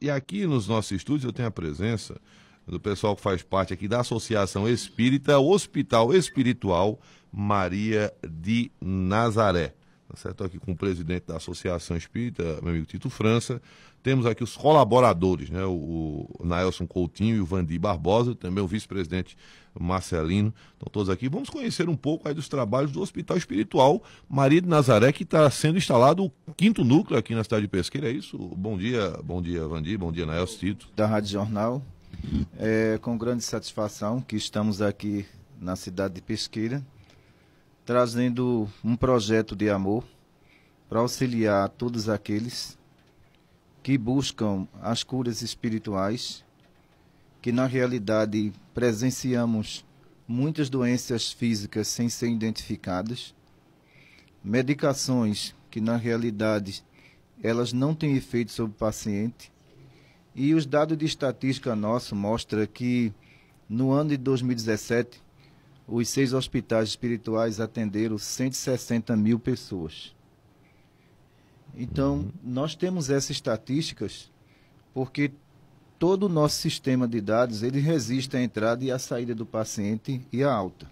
E aqui nos nossos estúdios eu tenho a presença do pessoal que faz parte aqui da Associação Espírita Hospital Espiritual Maria de Nazaré. Tá certo? Estou aqui com o presidente da Associação Espírita, meu amigo Tito França. Temos aqui os colaboradores, né? O Naelson Coutinho e o Vandir Barbosa, também o vice-presidente Marcelino. Estão todos aqui. Vamos conhecer um pouco aí dos trabalhos do Hospital Espiritual Maria de Nazaré, que está sendo instalado o 5º núcleo aqui na cidade de Pesqueira. É isso? Bom dia, Vandir, bom dia, Naelson, Tito. Da Rádio Jornal, com grande satisfação que estamos aqui na cidade de Pesqueira, trazendo um projeto de amor para auxiliar todos aqueles que buscam as curas espirituais, que na realidade presenciamos muitas doenças físicas sem ser identificadas, medicações que na realidade elas não têm efeito sobre o paciente, e os dados de estatística nosso mostram que no ano de 2017 os 6 hospitais espirituais atenderam 160 mil pessoas. Então, nós temos essas estatísticas porque todo o nosso sistema de dados ele resiste à entrada e à saída do paciente e à alta.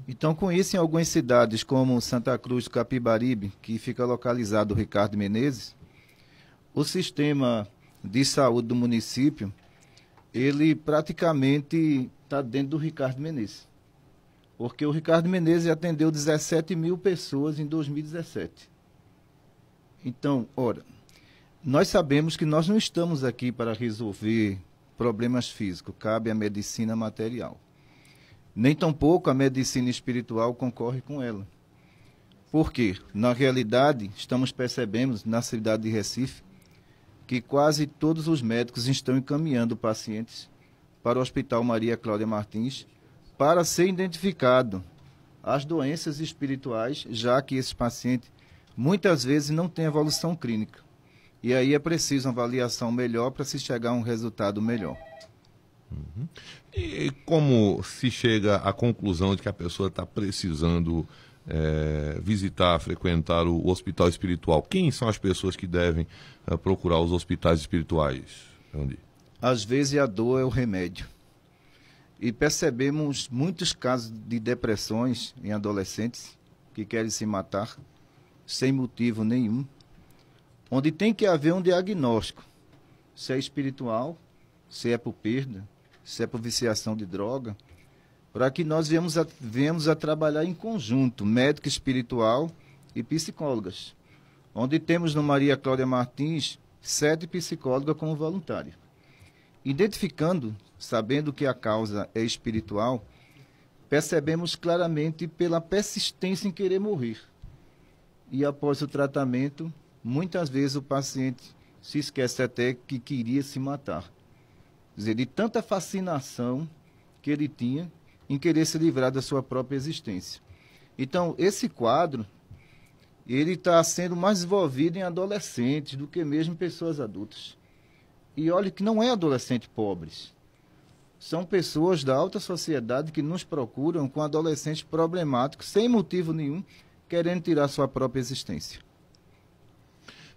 Então, com isso, em algumas cidades como Santa Cruz do Capibaribe, que fica localizado o Ricardo Menezes, o sistema de saúde do município, ele praticamente está dentro do Ricardo Menezes. Porque o Ricardo Menezes atendeu 17 mil pessoas em 2017. Então, ora, nós sabemos que nós não estamos aqui para resolver problemas físicos, cabe à medicina material. Nem tampouco a medicina espiritual concorre com ela. Por quê? Na realidade, estamos percebendo na cidade de Recife que quase todos os médicos estão encaminhando pacientes para o Hospital Maria Cláudia Martins para ser identificado as doenças espirituais, já que esses pacientes muitas vezes não têm evolução clínica. E aí é preciso uma avaliação melhor para se chegar a um resultado melhor. Uhum. E como se chega à conclusão de que a pessoa está precisando visitar, frequentar o hospital espiritual? Quem são as pessoas que devem procurar os hospitais espirituais, Andy? Às vezes a dor é o remédio. E percebemos muitos casos de depressões em adolescentes que querem se matar sem motivo nenhum, onde tem que haver um diagnóstico, se é espiritual, se é por perda, se é por viciação de droga, para que nós venhamos a trabalhar em conjunto, médico espiritual e psicólogas, onde temos no Maria Cláudia Martins 7 psicólogas como voluntárias. Identificando, sabendo que a causa é espiritual, percebemos claramente pela persistência em querer morrer. E após o tratamento, muitas vezes o paciente se esquece até que queria se matar. Quer dizer, de tanta fascinação que ele tinha em querer se livrar da sua própria existência. Então, esse quadro, ele está sendo mais desenvolvido em adolescentes do que mesmo em pessoas adultas. E olha que não é adolescente pobres. São pessoas da alta sociedade que nos procuram com adolescentes problemáticos, sem motivo nenhum, querendo tirar sua própria existência.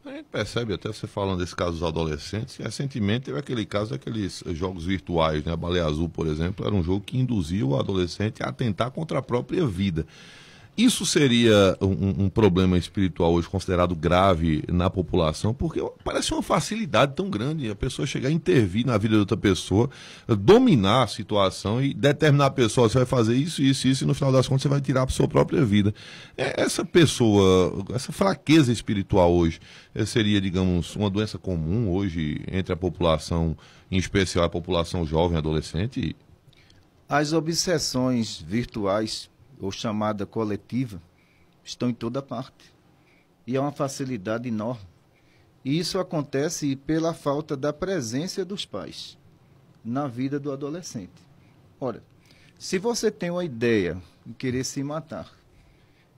A gente percebe, até você falando desse caso dos adolescentes, recentemente teve aquele caso daqueles jogos virtuais, né? A Baleia Azul, por exemplo, era um jogo que induzia o adolescente a atentar contra a própria vida. Isso seria um problema espiritual hoje considerado grave na população, porque parece uma facilidade tão grande a pessoa chegar a intervir na vida de outra pessoa, dominar a situação e determinar a pessoa, você vai fazer isso, isso, isso, e no final das contas você vai tirar a sua própria vida. Essa pessoa, essa fraqueza espiritual hoje, seria, digamos, uma doença comum hoje entre a população, em especial a população jovem, adolescente? As obsessões virtuais, ou chamada coletiva, estão em toda parte. E é uma facilidade enorme. E isso acontece pela falta da presença dos pais na vida do adolescente. Ora, se você tem uma ideia de querer se matar,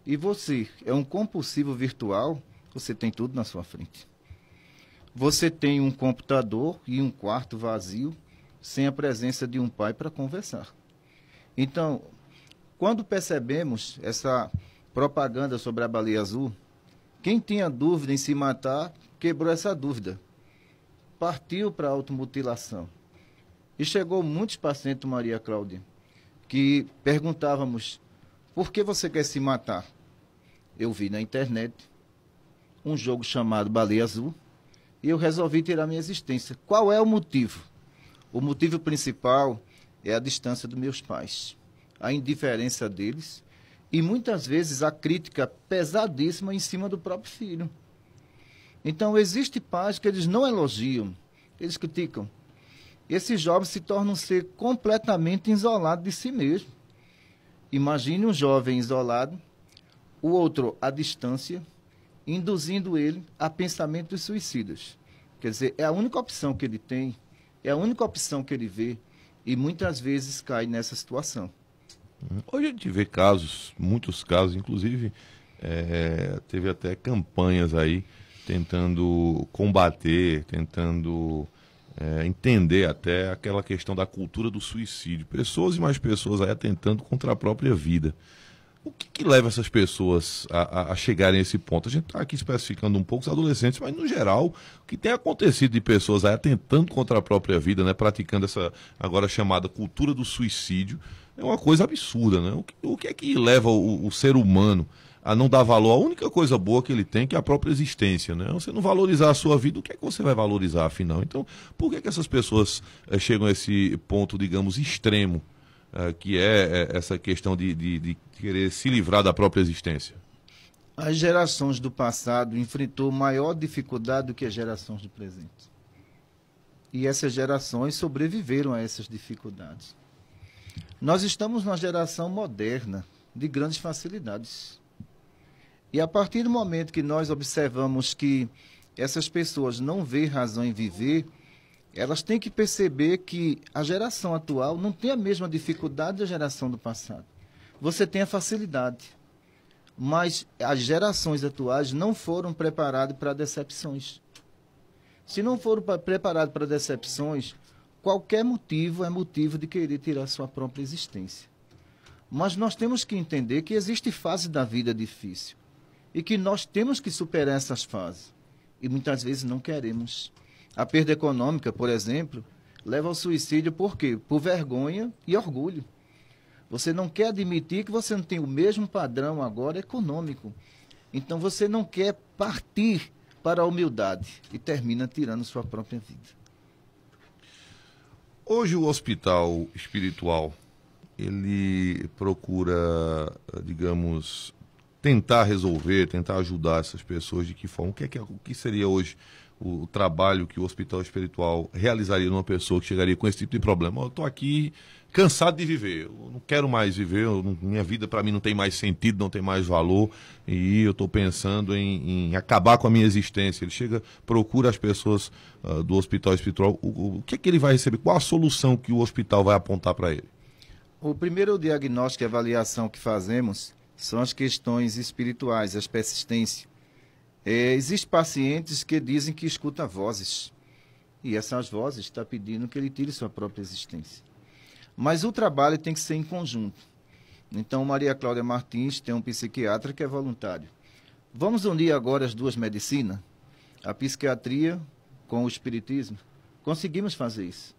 e você é um compulsivo virtual, você tem tudo na sua frente. Você tem um computador e um quarto vazio, sem a presença de um pai para conversar. Então, quando percebemos essa propaganda sobre a baleia azul, quem tinha dúvida em se matar, quebrou essa dúvida. partiu para a automutilação. E chegou muitos pacientes, Maria Cláudia, que perguntávamos, por que você quer se matar? Eu vi na internet um jogo chamado Baleia Azul e eu resolvi tirar minha existência. Qual é o motivo? O motivo principal é a distância dos meus pais, a indiferença deles e muitas vezes a crítica pesadíssima em cima do próprio filho. Então, existem pais que eles não elogiam, eles criticam. Esses jovens se tornam um ser completamente isolado de si mesmo. Imagine um jovem isolado, o outro à distância, induzindo ele a pensamentos suicidas. Quer dizer, é a única opção que ele tem, é a única opção que ele vê, e muitas vezes cai nessa situação. Hoje a gente vê casos, muitos casos, inclusive teve até campanhas aí tentando combater, tentando entender até aquela questão da cultura do suicídio. Pessoas e mais pessoas aí atentando contra a própria vida. O que leva essas pessoas a chegarem a esse ponto? A gente está aqui especificando um pouco os adolescentes, mas no geral, o que tem acontecido de pessoas aí atentando contra a própria vida, né, praticando essa agora chamada cultura do suicídio, é uma coisa absurda, né? O que é que leva o ser humano a não dar valor à única coisa boa que ele tem, que é a própria existência, né? Você não valorizar a sua vida, o que é que você vai valorizar, afinal? Então, por que essas pessoas chegam a esse ponto, digamos, extremo, que é essa questão de querer se livrar da própria existência? As gerações do passado enfrentou maior dificuldade do que as gerações do presente. E essas gerações sobreviveram a essas dificuldades. Nós estamos numa geração moderna, de grandes facilidades. E a partir do momento que nós observamos que essas pessoas não veem razão em viver, elas têm que perceber que a geração atual não tem a mesma dificuldade da geração do passado. Você tem a facilidade, mas as gerações atuais não foram preparadas para decepções. Se não foram preparadas para decepções, qualquer motivo é motivo de querer tirar sua própria existência. Mas nós temos que entender que existe fase da vida difícil e que nós temos que superar essas fases. E muitas vezes não queremos. A perda econômica, por exemplo, leva ao suicídio por quê? Por vergonha e orgulho. Você não quer admitir que você não tem o mesmo padrão agora econômico. Então você não quer partir para a humildade e termina tirando sua própria vida. Hoje o hospital espiritual, ele procura, digamos, tentar resolver, tentar ajudar essas pessoas de que forma? O que seria hoje o trabalho que o hospital espiritual realizaria numa pessoa que chegaria com esse tipo de problema? Eu estou aqui cansado de viver, eu não quero mais viver, minha vida para mim não tem mais sentido, não tem mais valor, e eu estou pensando em acabar com a minha existência. Ele chega, procura as pessoas do hospital espiritual, o que é que ele vai receber? Qual a solução que o hospital vai apontar para ele? O primeiro diagnóstico e avaliação que fazemos são as questões espirituais, as persistências. Existem pacientes que dizem que escutam vozes, e essas vozes estão pedindo que ele tire sua própria existência. Mas o trabalho tem que ser em conjunto. Então, Maria Cláudia Martins tem um psiquiatra que é voluntário. Vamos unir agora as duas medicinas, a psiquiatria com o espiritismo? Conseguimos fazer isso.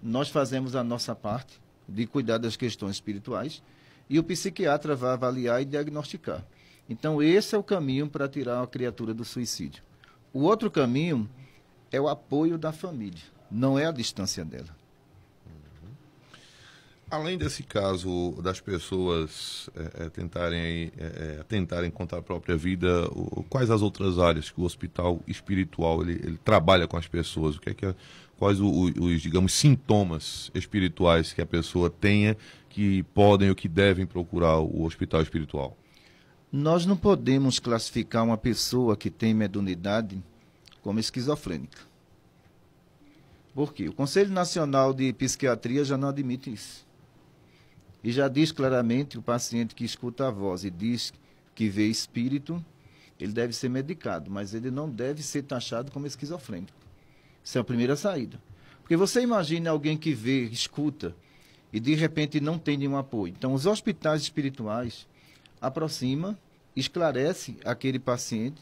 Nós fazemos a nossa parte de cuidar das questões espirituais e o psiquiatra vai avaliar e diagnosticar. Então, esse é o caminho para tirar a criatura do suicídio. O outro caminho é o apoio da família, não é a distância dela. Além desse caso das pessoas tentarem contra a própria vida, quais as outras áreas que o hospital espiritual ele trabalha com as pessoas? Quais os, digamos, sintomas espirituais que a pessoa tenha que podem ou que devem procurar o hospital espiritual? Nós não podemos classificar uma pessoa que tem mediunidade como esquizofrênica. Por quê? O Conselho Nacional de Psiquiatria já não admite isso. E já diz claramente que o paciente que escuta a voz e diz que vê espírito, ele deve ser medicado, mas ele não deve ser taxado como esquizofrênico. Essa é a primeira saída. Porque você imagina alguém que vê, escuta, e de repente não tem nenhum apoio. Então, os hospitais espirituais aproximam, esclarece aquele paciente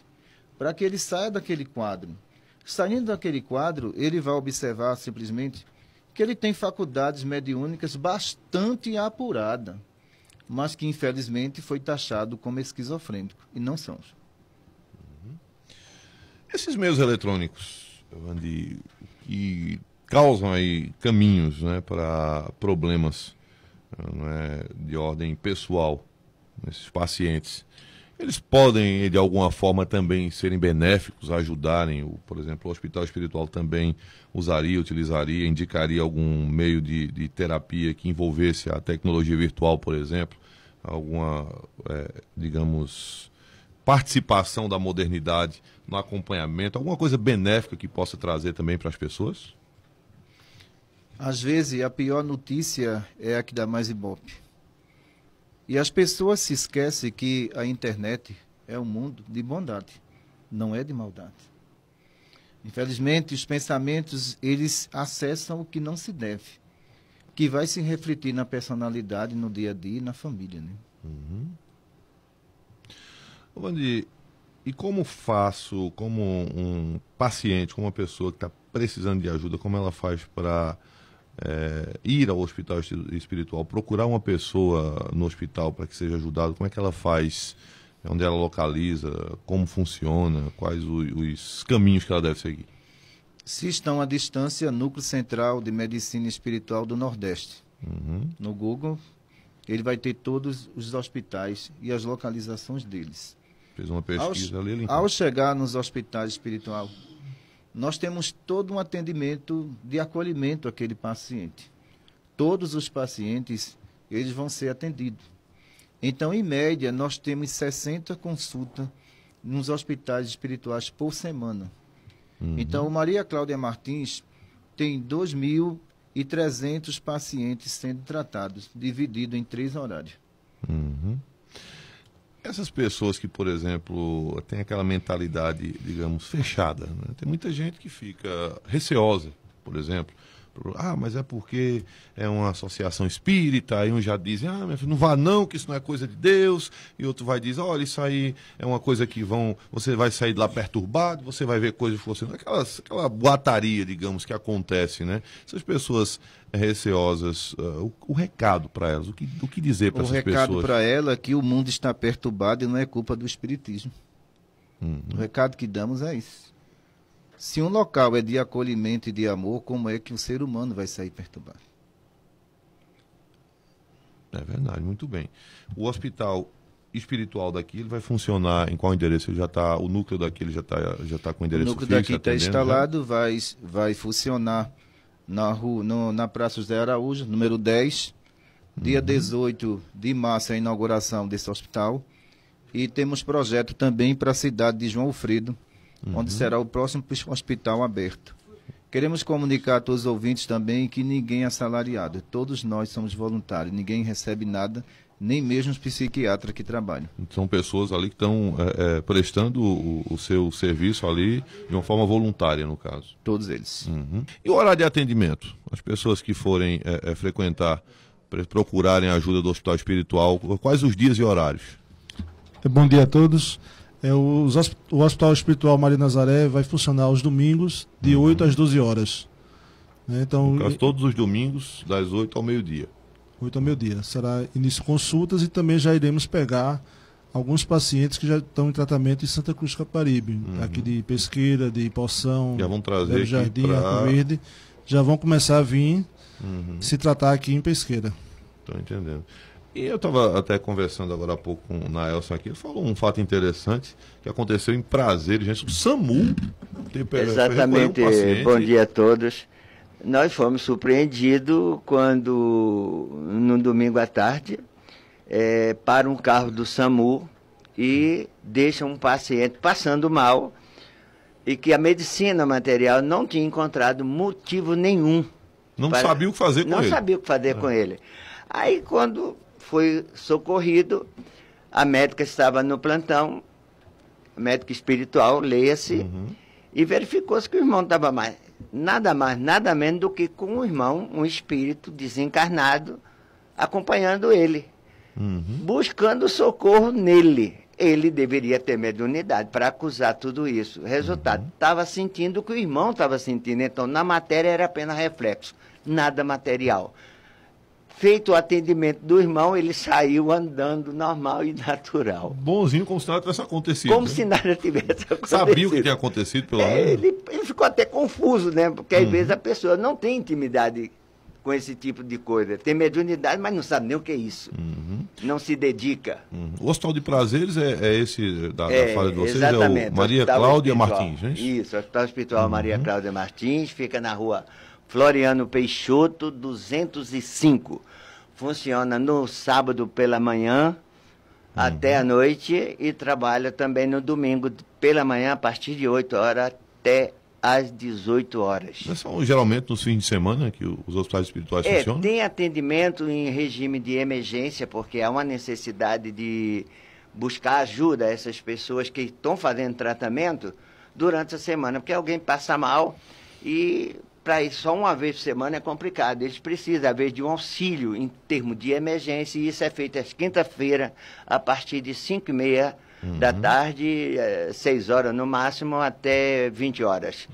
para que ele saia daquele quadro. Saindo daquele quadro, ele vai observar simplesmente que ele tem faculdades mediúnicas bastante apuradas, mas que infelizmente foi taxado como esquizofrênico, e não são. Esses meios eletrônicos, Evandi, que causam aí caminhos, né, para problemas, né, de ordem pessoal nesses pacientes, eles podem, de alguma forma, também serem benéficos, ajudarem, por exemplo, o hospital espiritual também usaria, utilizaria, indicaria algum meio de terapia que envolvesse a tecnologia virtual, por exemplo, alguma, digamos, participação da modernidade no acompanhamento, alguma coisa benéfica que possa trazer também para as pessoas? Às vezes, a pior notícia é a que dá mais ibope. E as pessoas se esquecem que a internet é um mundo de bondade, não é de maldade. Infelizmente, os pensamentos, eles acessam o que não se deve, que vai se refletir na personalidade, no dia a dia e na família, né? Evandi, e como faço, como um paciente, como uma pessoa que está precisando de ajuda, como ela faz para ir ao hospital espiritual, procurar uma pessoa no hospital para que seja ajudado, como é que ela faz, onde ela localiza, como funciona, quais os caminhos que ela deve seguir? Se estão à distância, Núcleo Central de Medicina Espiritual do Nordeste. No Google, ele vai ter todos os hospitais e as localizações deles. Fez uma pesquisa ali, ele Ao chegar nos hospitais espirituais, nós temos todo um atendimento de acolhimento àquele paciente. Todos os pacientes, eles vão ser atendidos. Então, em média, nós temos 60 consultas nos hospitais espirituais por semana. Então, Maria Cláudia Martins tem 2.300 pacientes sendo tratados, dividido em 3 horários. Essas pessoas que, por exemplo, têm aquela mentalidade, digamos, fechada, né? Tem muita gente que fica receosa, por exemplo. Mas é porque é uma associação espírita, aí uns já dizem, meu filho, não vá não, que isso não é coisa de Deus, e outro vai dizer, olha, isso aí é uma coisa que você vai sair de lá perturbado, você vai ver coisas que você não... Aquela boataria, digamos, que acontece, né? Essas pessoas receosas, o recado para elas, o que dizer para essas pessoas? O recado para ela é que o mundo está perturbado e não é culpa do espiritismo. O recado que damos é isso. Se um local é de acolhimento e de amor, como é que o ser humano vai sair perturbado? É verdade, muito bem. O hospital espiritual daqui, ele vai funcionar em qual endereço? Ele já tá, o núcleo daqui ele já tá com endereço fixo? O núcleo daqui está instalado, vai funcionar na Praça José Araújo, número 10. Dia 18 de março é a inauguração desse hospital. E temos projeto também para a cidade de João Alfredo, onde será o próximo hospital aberto. Queremos comunicar a todos os ouvintes também que ninguém é assalariado. Todos nós somos voluntários, ninguém recebe nada, nem mesmo os psiquiatras que trabalham. São pessoas ali que estão prestando o seu serviço ali de uma forma voluntária, no caso. Todos eles. E o horário de atendimento? As pessoas que forem frequentar, procurarem a ajuda do hospital espiritual, quais os dias e horários? Bom dia a todos. O Hospital Espiritual Maria Nazaré vai funcionar aos domingos, de 8 às 12 horas. Então, todos os domingos, das 8 ao meio-dia. 8 ao meio-dia. Será início de consultas e também já iremos pegar alguns pacientes que já estão em tratamento em Santa Cruz do Caparibe, aqui de Pesqueira, de Poção, já vão trazer Jardim, Arco Verde, já vão começar a vir se tratar aqui em Pesqueira. Estou entendendo. E eu estava até conversando agora há pouco com o Naelson aqui, ele falou um fato interessante que aconteceu em Prazeres, gente, o SAMU. Exatamente, bom dia a todos. Nós fomos surpreendidos quando, no domingo à tarde, para um carro do SAMU e deixa um paciente passando mal e que a medicina material não tinha encontrado motivo nenhum. Não sabia o que fazer com ele. Não sabia o que fazer com ele. Aí, quando foi socorrido, a médica estava no plantão, médica espiritual, leia-se, e verificou-se que o irmão estava nada mais, nada menos do que com o irmão, um espírito desencarnado, acompanhando ele, buscando socorro nele. ele deveria ter mediunidade para acusar tudo isso. Resultado, estava sentindo o que o irmão estava sentindo. Então, na matéria era apenas reflexo, nada material. Feito o atendimento do irmão, ele saiu andando normal e natural. Bonzinho, como se nada tivesse acontecido. Como né? se nada tivesse acontecido. Sabia o que tinha acontecido, pelo menos? Ele ficou até confuso, né? Porque às vezes a pessoa não tem intimidade com esse tipo de coisa. Tem mediunidade, mas não sabe nem o que é isso. Não se dedica. O Hospital de Prazeres é esse da falha de vocês? Exatamente. É o Maria Cláudia Martins, não é isso? Isso, o Hospital Espiritual Maria Cláudia Martins, fica na rua Floriano Peixoto, 205. Funciona no sábado pela manhã até a noite e trabalha também no domingo pela manhã, a partir de 8 horas até às 18 horas. São geralmente nos fins de semana que os hospitais espirituais funcionam? Tem atendimento em regime de emergência, porque há uma necessidade de buscar ajuda a essas pessoas que estão fazendo tratamento durante a semana, porque alguém passa mal e para ir só uma vez por semana é complicado. Eles precisam, às vezes, de um auxílio em termos de emergência, e isso é feito às quinta-feira, a partir de 5h30 da tarde, 6 horas no máximo, até 20 horas.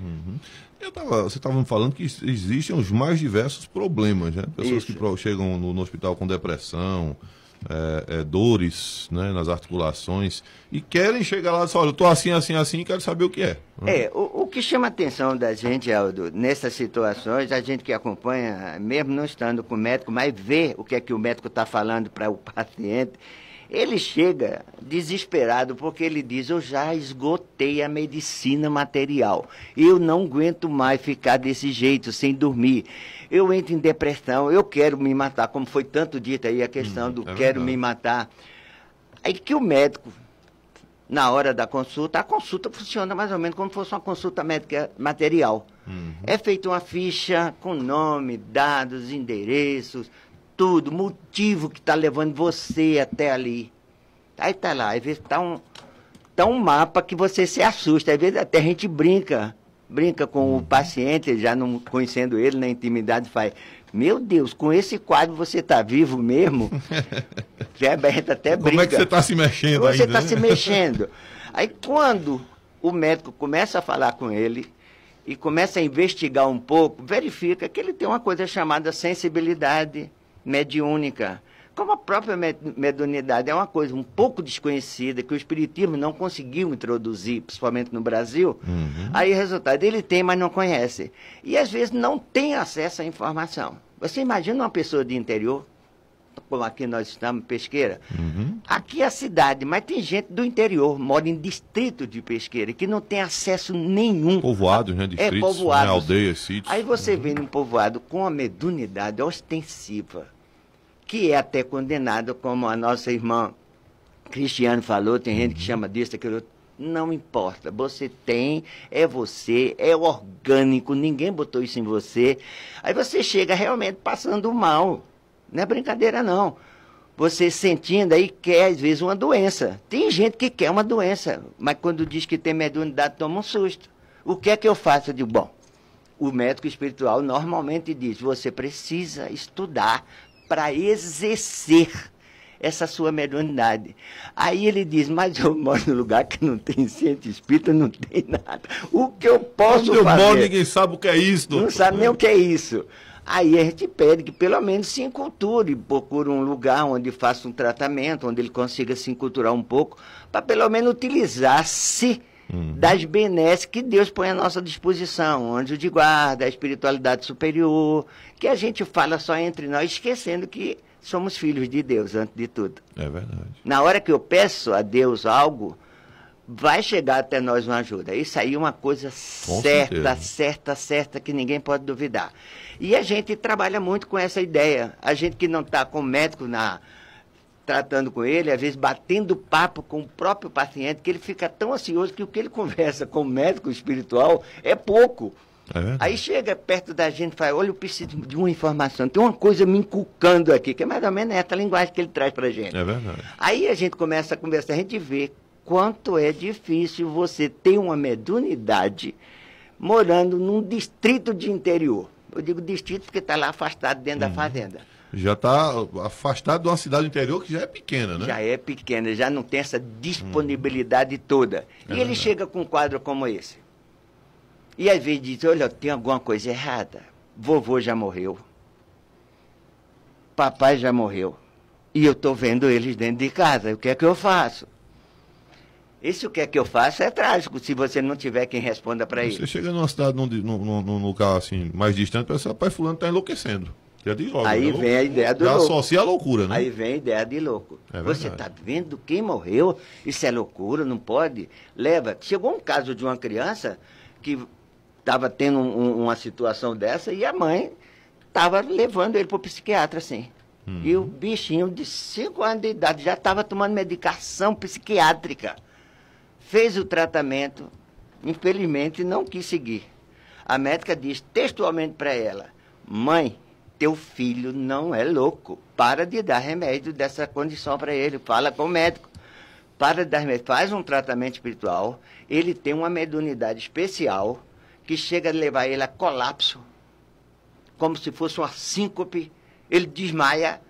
Você estava me falando que existem os mais diversos problemas, né? Pessoas que chegam no hospital com depressão, dores, né, nas articulações, e querem chegar lá e dizer, olha, eu estou assim, assim, assim, e quero saber o que é. O que chama a atenção da gente, Aldo, nessas situações, a gente que acompanha, mesmo não estando com o médico, mas vê o que é que o médico está falando para o paciente, ele chega desesperado porque ele diz, eu já esgotei a medicina material, eu não aguento mais ficar desse jeito, sem dormir, eu entro em depressão, eu quero me matar, como foi tanto dito aí a questão do quero me matar. Aí que o médico, na hora da consulta, a consulta funciona mais ou menos como se fosse uma consulta médica material. É feita uma ficha com nome, dados, endereços, tudo, motivo que está levando você até ali. Aí está lá, às vezes está um mapa que você se assusta, às vezes até a gente brinca com o paciente, já não conhecendo ele na intimidade, faz, meu Deus, com esse quadro você está vivo mesmo? A gente até brinca. Como é que você está se mexendo ainda? Você está se mexendo. Aí quando o médico começa a falar com ele e começa a investigar um pouco, verifica que ele tem uma coisa chamada sensibilidade mediúnica. Como a própria mediunidade é uma coisa um pouco desconhecida, que o espiritismo não conseguiu introduzir, principalmente no Brasil, aí o resultado, ele tem, mas não conhece. E às vezes não tem acesso à informação. Você imagina uma pessoa de interior, como aqui nós estamos, Pesqueira, aqui é a cidade, mas tem gente do interior, mora em distrito de Pesqueira, que não tem acesso nenhum. Povoados, né? Distritos, povoados. Né? Aldeias, sítios. Aí você vem num povoado com a mediunidade ostensiva, que é até condenado, como a nossa irmã Cristiane falou, tem gente que chama disso, aquilo. Não importa, você tem, é você, é orgânico, ninguém botou isso em você. Aí você chega realmente passando mal, não é brincadeira não. Você sentindo aí quer, às vezes, uma doença. Tem gente que quer uma doença, mas quando diz que tem mediunidade, toma um susto. O que é que eu faço? Eu digo, bom, o médico espiritual normalmente diz, você precisa estudar para exercer essa sua mediunidade. Aí ele diz, mas eu moro num lugar que não tem centro espírita, não tem nada. O que eu posso fazer? Onde eu moro, ninguém sabe o que é isso, doutor. Não sabe nem o que é isso. Aí a gente pede que pelo menos se enculture, procure um lugar onde faça um tratamento, onde ele consiga se enculturar um pouco, para pelo menos utilizar-se das benesses que Deus põe à nossa disposição, anjo de guarda, a espiritualidade superior, que a gente fala só entre nós, esquecendo que somos filhos de Deus, antes de tudo. É verdade. Na hora que eu peço a Deus algo, vai chegar até nós uma ajuda. Isso aí é uma coisa certa, que ninguém pode duvidar. E a gente trabalha muito com essa ideia. A gente que não está com o médico tratando com ele, às vezes batendo papo com o próprio paciente, que ele fica tão ansioso que o que ele conversa com o médico espiritual é pouco. Aí chega perto da gente e fala, olha, eu preciso de uma informação, tem uma coisa me inculcando aqui, que é mais ou menos essa linguagem que ele traz pra gente. É verdade. Aí a gente começa a conversar, a gente vê quanto é difícil você ter uma mediunidade morando num distrito de interior. Eu digo distrito porque está lá afastado dentro da fazenda. Já está afastado de uma cidade interior que já é pequena, né? Já é pequena, já não tem essa disponibilidade toda. E ele chega com um quadro como esse. E às vezes diz, olha, tem alguma coisa errada. Vovô já morreu. Papai já morreu. E eu estou vendo eles dentro de casa. O que é que eu faço? Esse o que é que eu faço é trágico, se você não tiver quem responda para ele. Você chega numa cidade, num lugar assim, mais distante, pensa, rapaz, fulano está enlouquecendo. Já diz logo, aí né? vem a ideia do já louco. associa a loucura, né? Aí vem a ideia de louco. É você está vendo quem morreu? Isso é loucura, não pode. Leva. Chegou um caso de uma criança que estava tendo uma situação dessa e a mãe estava levando ele para o psiquiatra, assim. E o bichinho de 5 anos de idade já estava tomando medicação psiquiátrica. Fez o tratamento, infelizmente não quis seguir. A médica disse textualmente para ela, mãe, teu filho não é louco, para de dar remédio dessa condição para ele, fala com o médico. Para de dar remédio, faz um tratamento espiritual, ele tem uma mediunidade especial que chega a levar ele a colapso, como se fosse uma síncope, ele desmaia,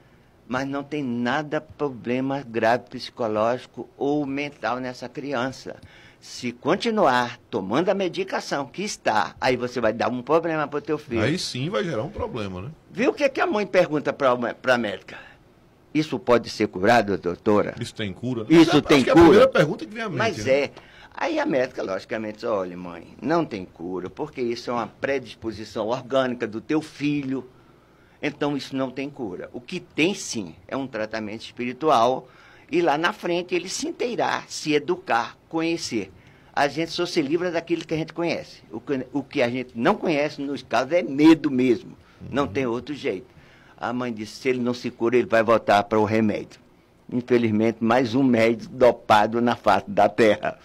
mas não tem nada problema grave psicológico ou mental nessa criança. Se continuar tomando a medicação que está, aí você vai dar um problema para o teu filho. Aí sim vai gerar um problema, né? Viu o que a mãe pergunta para a médica? Isso pode ser curado, doutora? Isso tem cura? Isso tem cura? É a primeira pergunta que vem à mente. Mas né? é. Aí a médica, logicamente, diz, olha, mãe, não tem cura, porque isso é uma predisposição orgânica do teu filho. Então, isso não tem cura. O que tem, sim, é um tratamento espiritual e lá na frente ele se inteirar, se educar, conhecer. A gente só se livra daquilo que a gente conhece. O que a gente não conhece, nos casos, é medo mesmo. Não tem outro jeito. A mãe disse, se ele não se cura, ele vai voltar para o remédio. Infelizmente, mais um médico dopado na face da terra.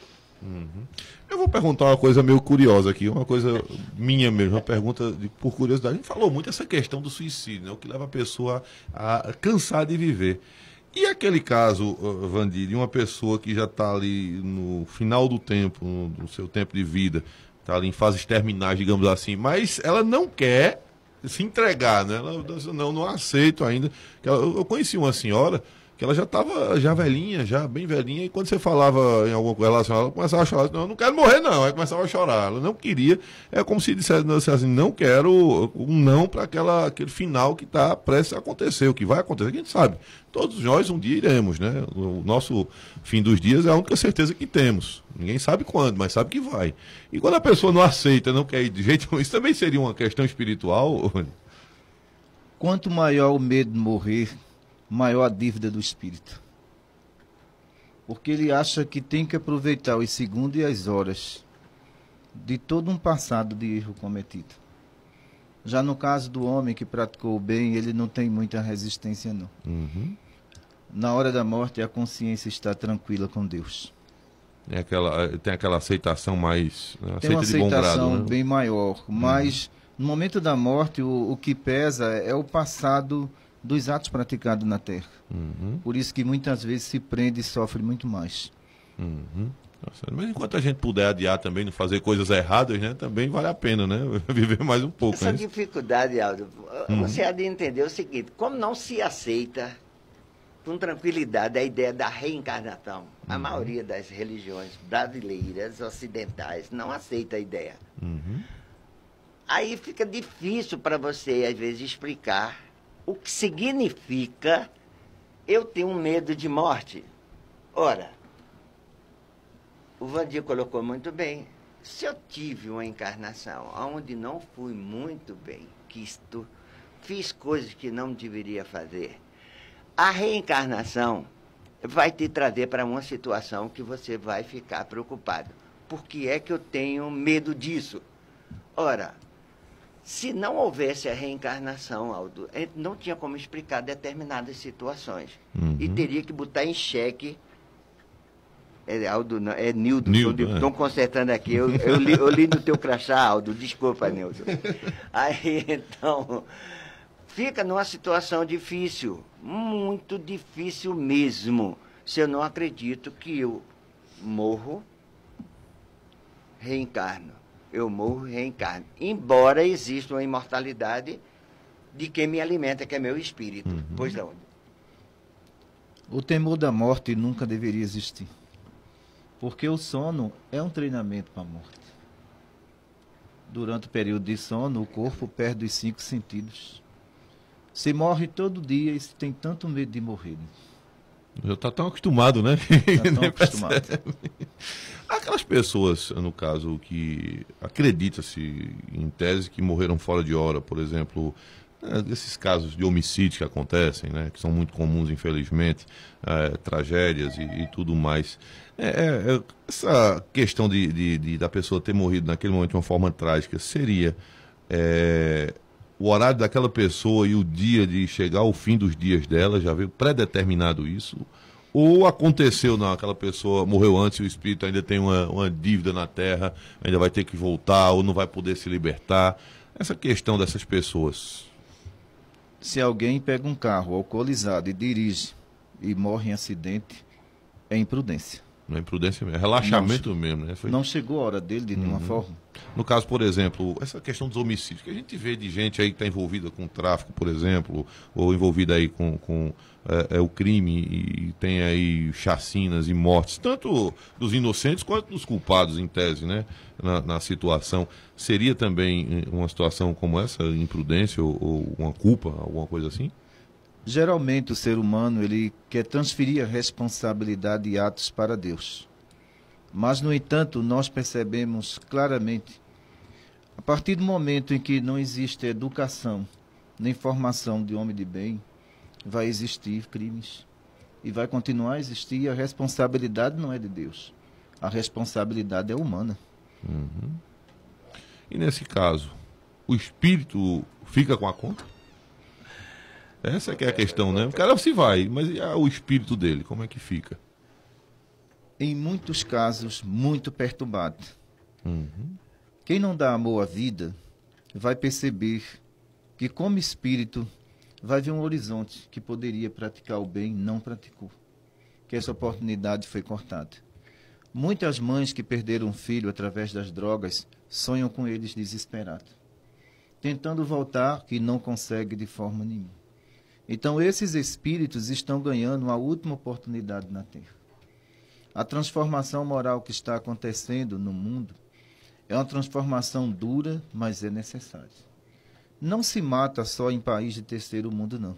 Eu vou perguntar uma coisa meio curiosa aqui, uma coisa minha mesmo, uma pergunta por curiosidade. A gente falou muito essa questão do suicídio, né? O que leva a pessoa a cansar de viver. E aquele caso, Vandir, de uma pessoa que já está ali no final do tempo, no seu tempo de vida, está ali em fases terminais, digamos assim, mas ela não quer se entregar, né? Ela não aceito ainda. Eu conheci uma senhora que ela já estava velhinha, já bem velhinha, e quando você falava em alguma coisa relacionada, ela começava a chorar. Não, eu não quero morrer, não. Aí começava a chorar. Ela não queria. É como se dissesse assim, não quero um não para aquele final que está prestes a acontecer. O que vai acontecer, a gente sabe. Todos nós um dia iremos, né? O nosso fim dos dias é a única certeza que temos. Ninguém sabe quando, mas sabe que vai. E quando a pessoa não aceita, não quer ir de jeito nenhum, isso também seria uma questão espiritual? Quanto maior o medo de morrer, maior a dívida do espírito. Porque ele acha que tem que aproveitar os segundos e as horas de todo um passado de erro cometido. Já no caso do homem que praticou o bem, ele não tem muita resistência, não. Na hora da morte, a consciência está tranquila com Deus. Tem aquela aceitação mais... Tem uma aceita de bom grado, aceitação né? bem maior, mas no momento da morte, o que pesa é o passado dos atos praticados na Terra. Por isso que muitas vezes se prende e sofre muito mais. Nossa, mas enquanto a gente puder adiar também, não fazer coisas erradas, né? Também vale a pena, né? Viver mais um pouco. Essa né? dificuldade, Aldo, você há de entender o seguinte, como não se aceita com tranquilidade a ideia da reencarnação, a maioria das religiões brasileiras, ocidentais, não aceita a ideia. Aí fica difícil para você, às vezes, explicar o que significa eu ter um medo de morte. Ora, o Vandir colocou muito bem. Se eu tive uma encarnação onde não fui muito bem quisto, fiz coisas que não deveria fazer, a reencarnação vai te trazer para uma situação que você vai ficar preocupado. Por que é que eu tenho medo disso? Ora, se não houvesse a reencarnação, Aldo, a gente não tinha como explicar determinadas situações. E teria que botar em xeque. Aldo, não, é Nildo. Estão consertando aqui. Eu li no teu crachá, Aldo. Desculpa, Nildo. Aí, então, fica numa situação difícil. Muito difícil mesmo. Se eu não acredito que eu morro, reencarno. eu morro e reencarno. Embora exista uma imortalidade de quem me alimenta, que é meu espírito. Pois não. O temor da morte nunca deveria existir. Porque o sono é um treinamento para a morte. Durante o período de sono, o corpo perde os 5 sentidos. Se morre todo dia e se tem tanto medo de morrer. Já está tão acostumado, né? Está tão acostumado. Aquelas pessoas, no caso, que acredita-se, em tese, que morreram fora de hora, por exemplo, esses casos de homicídio que acontecem, né? Que são muito comuns, infelizmente, tragédias e tudo mais. Essa questão da pessoa ter morrido naquele momento de uma forma trágica seria o horário daquela pessoa e o dia de chegar ao fim dos dias dela, já veio pré-determinado isso? Ou aconteceu, não, aquela pessoa morreu antes e o espírito ainda tem uma dívida na terra, ainda vai ter que voltar ou não vai poder se libertar? Essa questão dessas pessoas. Se alguém pega um carro alcoolizado e dirige e morre em acidente, é imprudência. Não é imprudência mesmo, é relaxamento mesmo, né? Não chegou a hora dele de nenhuma forma. No caso, por exemplo, essa questão dos homicídios, que a gente vê de gente aí que está envolvida com tráfico, por exemplo, ou envolvida aí com o crime e tem aí chacinas e mortes, tanto dos inocentes quanto dos culpados, em tese, né? Na situação. Seria também uma situação como essa, imprudência ou uma culpa, alguma coisa assim? Geralmente o ser humano ele quer transferir a responsabilidade de atos para Deus. Mas, no entanto, nós percebemos claramente, a partir do momento em que não existe educação nem formação de homem de bem, vai existir crimes. E vai continuar a existir, e a responsabilidade não é de Deus. A responsabilidade é humana. E nesse caso, o espírito fica com a conta? Essa que é a questão, né? O cara se vai, mas e o espírito dele, como é que fica? Em muitos casos, muito perturbado. Quem não dá amor à vida vai perceber que, como espírito, vai ver um horizonte que poderia praticar o bem, não praticou. Que essa oportunidade foi cortada. Muitas mães que perderam um filho através das drogas sonham com eles desesperados, tentando voltar que não consegue de forma nenhuma. Então, esses espíritos estão ganhando uma última oportunidade na Terra. A transformação moral que está acontecendo no mundo é uma transformação dura, mas é necessária. Não se mata só em país de terceiro mundo, não.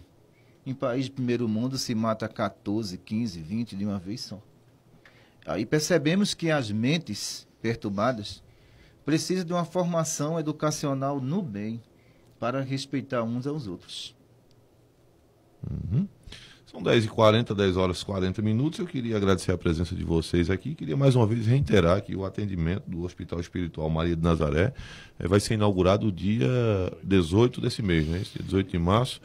Em país de primeiro mundo se mata 14, 15, 20 de uma vez só. Aí percebemos que as mentes perturbadas precisam de uma formação educacional no bem para respeitar uns aos outros. São 10h40, 10h40. Eu queria agradecer a presença de vocês aqui. Queria mais uma vez reiterar que o atendimento do Hospital Espiritual Maria de Nazaré vai ser inaugurado dia 18 desse mês, né? Dia 18 de março.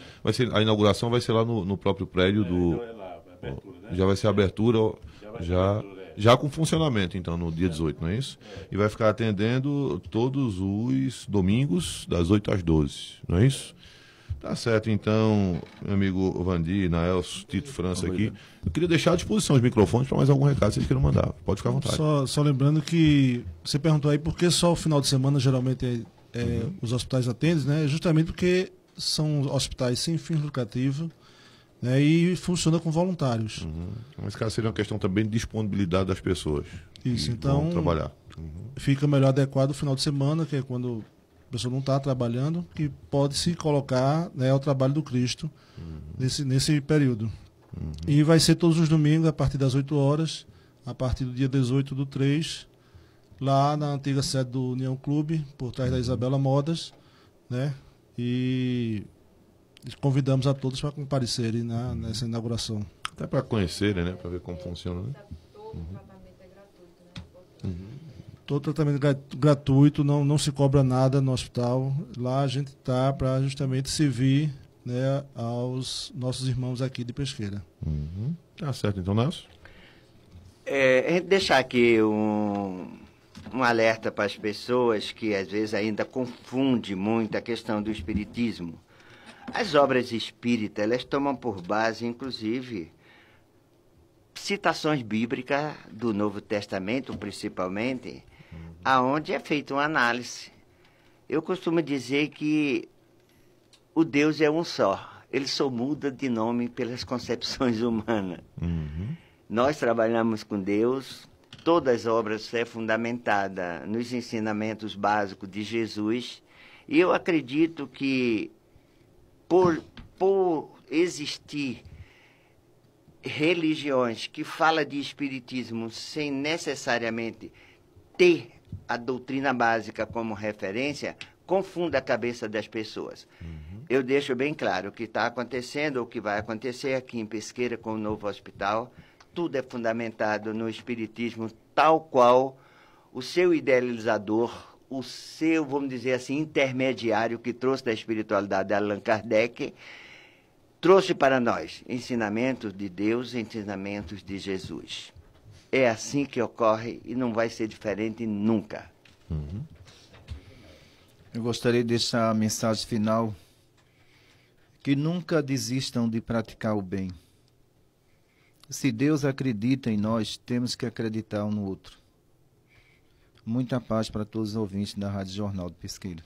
A inauguração vai ser lá no próprio prédio do... Então é lá, abertura, né? Já vai ser a abertura, já com funcionamento, então, no dia 18, não é isso? E vai ficar atendendo todos os domingos, das 8 às 12, não é isso? Tá certo, então, meu amigo Vandir, Naelso, Tito França aqui. Eu queria deixar à disposição os microfones para mais algum recado que vocês queiram mandar. Pode ficar à vontade. Só lembrando que você perguntou aí por que só o final de semana geralmente os hospitais atendem, né? Justamente porque são hospitais sem fins lucrativos, né? E funciona com voluntários. Mas, cara, seria uma questão também de disponibilidade das pessoas. Isso, então vão trabalhar. Fica melhor adequado o final de semana, que é quando a pessoa não está trabalhando, que pode se colocar, né, ao trabalho do Cristo nesse período. E vai ser todos os domingos, a partir das 8 horas, a partir do dia 18/3, lá na antiga sede do União Clube, por trás da Isabela Modas, né? E convidamos a todos para comparecerem nessa inauguração. Até para conhecerem, né? Para ver como funciona, né? Todo tratamento gratuito, não se cobra nada no hospital. Lá a gente está para justamente servir, né, aos nossos irmãos aqui de Pesqueira. Tá certo, então, Nelson? A gente deixar aqui um alerta para as pessoas que às vezes ainda confundem muito a questão do espiritismo. As obras espíritas, elas tomam por base, inclusive, citações bíblicas do Novo Testamento, principalmente, aonde é feita uma análise. Eu costumo dizer que o Deus é um só. Ele só muda de nome pelas concepções humanas. Nós trabalhamos com Deus, todas as obras é fundamentada nos ensinamentos básicos de Jesus, e eu acredito que por existir religiões que falam de espiritismo sem necessariamente ter a doutrina básica como referência, confunda a cabeça das pessoas. Eu deixo bem claro o que está acontecendo, ou o que vai acontecer aqui em Pesqueira com o novo hospital, tudo é fundamentado no espiritismo, tal qual o seu idealizador, o seu, vamos dizer assim, intermediário que trouxe da espiritualidade, Allan Kardec, trouxe para nós ensinamentos de Deus, ensinamentos de Jesus. É assim que ocorre e não vai ser diferente nunca. Eu gostaria de deixar a mensagem final, que nunca desistam de praticar o bem. Se Deus acredita em nós, temos que acreditar um no outro. Muita paz para todos os ouvintes da Rádio Jornal do Pesqueiro.